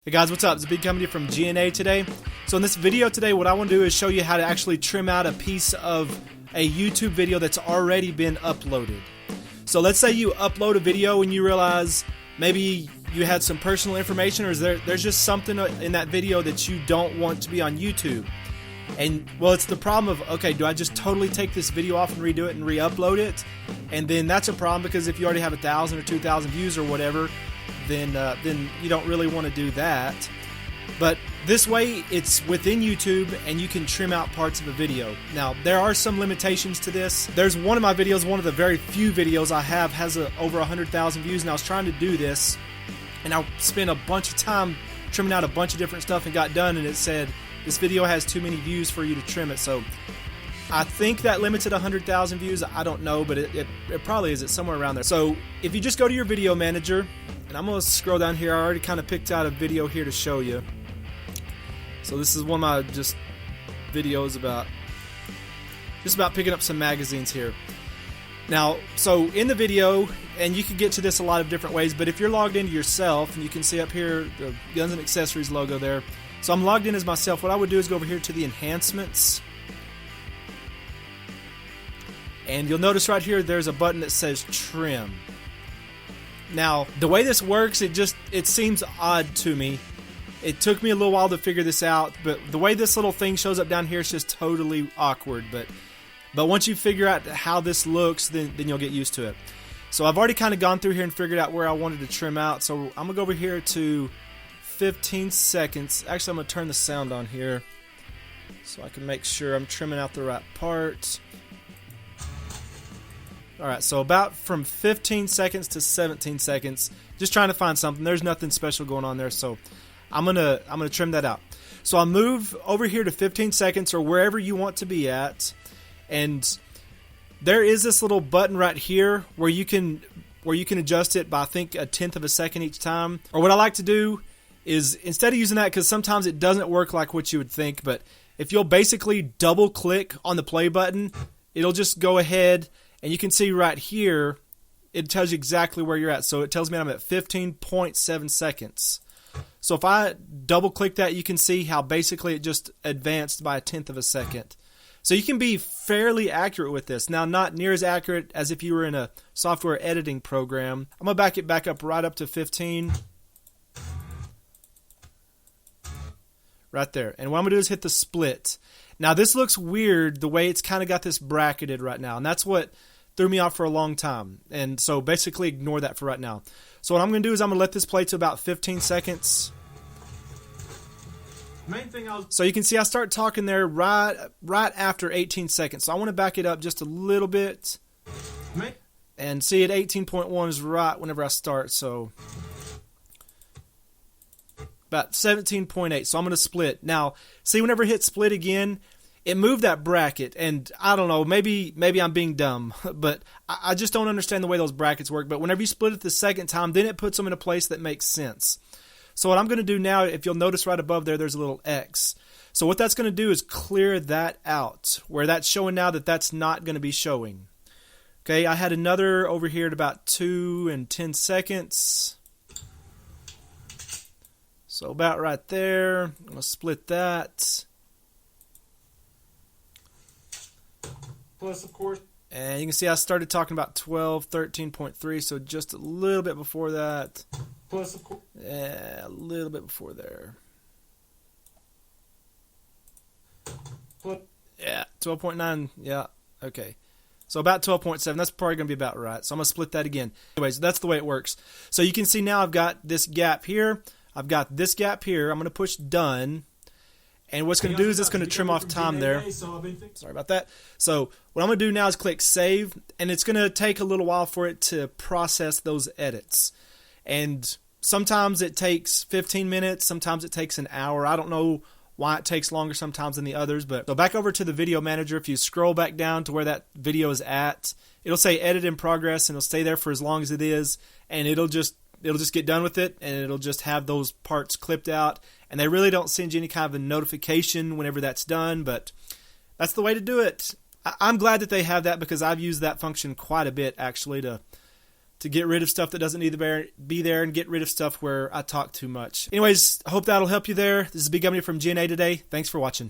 Hey guys, what's up? It's Big Company from GNA today. So in this video today, what I want to do is show you how to actually trim out a piece of a YouTube video that's already been uploaded. So let's say you upload a video and you realize maybe you had some personal information, or there's just something in that video that you don't want to be on YouTube. And well, it's the problem of, okay, do I just totally take this video off and redo it and re-upload it? And then that's a problem, because if you already have 1,000 or 2,000 views or whatever, then you don't really want to do that. But this way, it's within YouTube and you can trim out parts of a video. Now, there are some limitations to this. There's one of my videos, one of the very few videos I have, has over 100,000 views, and I was trying to do this, and I spent a bunch of time trimming out a bunch of different stuff and got done, and it said, this video has too many views for you to trim it. So I think that limits at 100,000 views. I don't know, but it probably is. It's somewhere around there. So if you just go to your video manager, and I'm going to scroll down here. I already kind of picked out a video here to show you. So this is one of my just videos about picking up some magazines here. Now, so in the video, and you can get to this a lot of different ways, but if you're logged into yourself, and you can see up here the Guns and Accessories logo there. So I'm logged in as myself. What I would do is go over here to the enhancements. And you'll notice right here there's a button that says trim. Now, the way this works, it seems odd to me. It took me a little while to figure this out, but the way this little thing shows up down here is just totally awkward. But once you figure out how this looks, then you'll get used to it. So I've already kind of gone through here and figured out where I wanted to trim out. So I'm going to go over here to 15 seconds. Actually, I'm going to turn the sound on here so I can make sure I'm trimming out the right part. Alright, so about from 15 seconds to 17 seconds, just trying to find something. There's nothing special going on there, so I'm gonna trim that out. So I'll move over here to 15 seconds or wherever you want to be at, and there is this little button right here where you can adjust it by, I think, 1/10 of a second each time. Or what I like to do is, instead of using that, because sometimes it doesn't work like what you would think, but if you'll basically double click on the play button, it'll just go ahead. And you can see right here, it tells you exactly where you're at. So it tells me I'm at 15.7 seconds. So if I double click that, you can see how basically it just advanced by 1/10 of a second. So you can be fairly accurate with this. Now, not near as accurate as if you were in a software editing program. I'm going to back it back up right up to 15. Right there. And what I'm going to do is hit the split. Now, this looks weird the way it's kind of got this bracketed right now. And that's what threw me off for a long time. And so basically ignore that for right now. So what I'm going to do is I'm going to let this play to about 15 seconds. So you can see I start talking there right after 18 seconds. So I want to back it up just a little bit. And see, at 18.1 is right whenever I start. So about 17.8. So I'm going to split. Now, see, whenever I hit split again, it moved that bracket, and I don't know, maybe I'm being dumb, but I just don't understand the way those brackets work. But whenever you split it the second time, then it puts them in a place that makes sense. So what I'm going to do now, if you'll notice right above there, there's a little X. So what that's going to do is clear that out, where that's showing now that's not going to be showing. Okay, I had another over here at about 2 and 10 seconds. So about right there, I'm going to split that. Plus, of course. And you can see I started talking about 12, 13.3, so just a little bit before that. Plus, of course. Yeah, a little bit before there. Plus. Yeah, 12.9, yeah, okay. So about 12.7, that's probably going to be about right. So I'm going to split that again. Anyways, that's the way it works. So you can see now I've got this gap here. I've got this gap here. I'm going to push done. And what's going to do is it's going to trim off time there. Sorry about that. So what I'm going to do now is click save, and it's going to take a little while for it to process those edits. And sometimes it takes 15 minutes, sometimes it takes an hour. I don't know why it takes longer sometimes than the others. But so back over to the video manager, if you scroll back down to where that video is at, it'll say edit in progress, and it'll stay there for as long as it is, and it'll just get done with it, and it'll just have those parts clipped out. And they really don't send you any kind of a notification whenever that's done, but that's the way to do it. I'm glad that they have that, because I've used that function quite a bit, actually, to to get rid of stuff that doesn't need to be there and get rid of stuff where I talk too much. Anyways, I hope that'll help you there. This is Big Gummy from GNA today. Thanks for watching.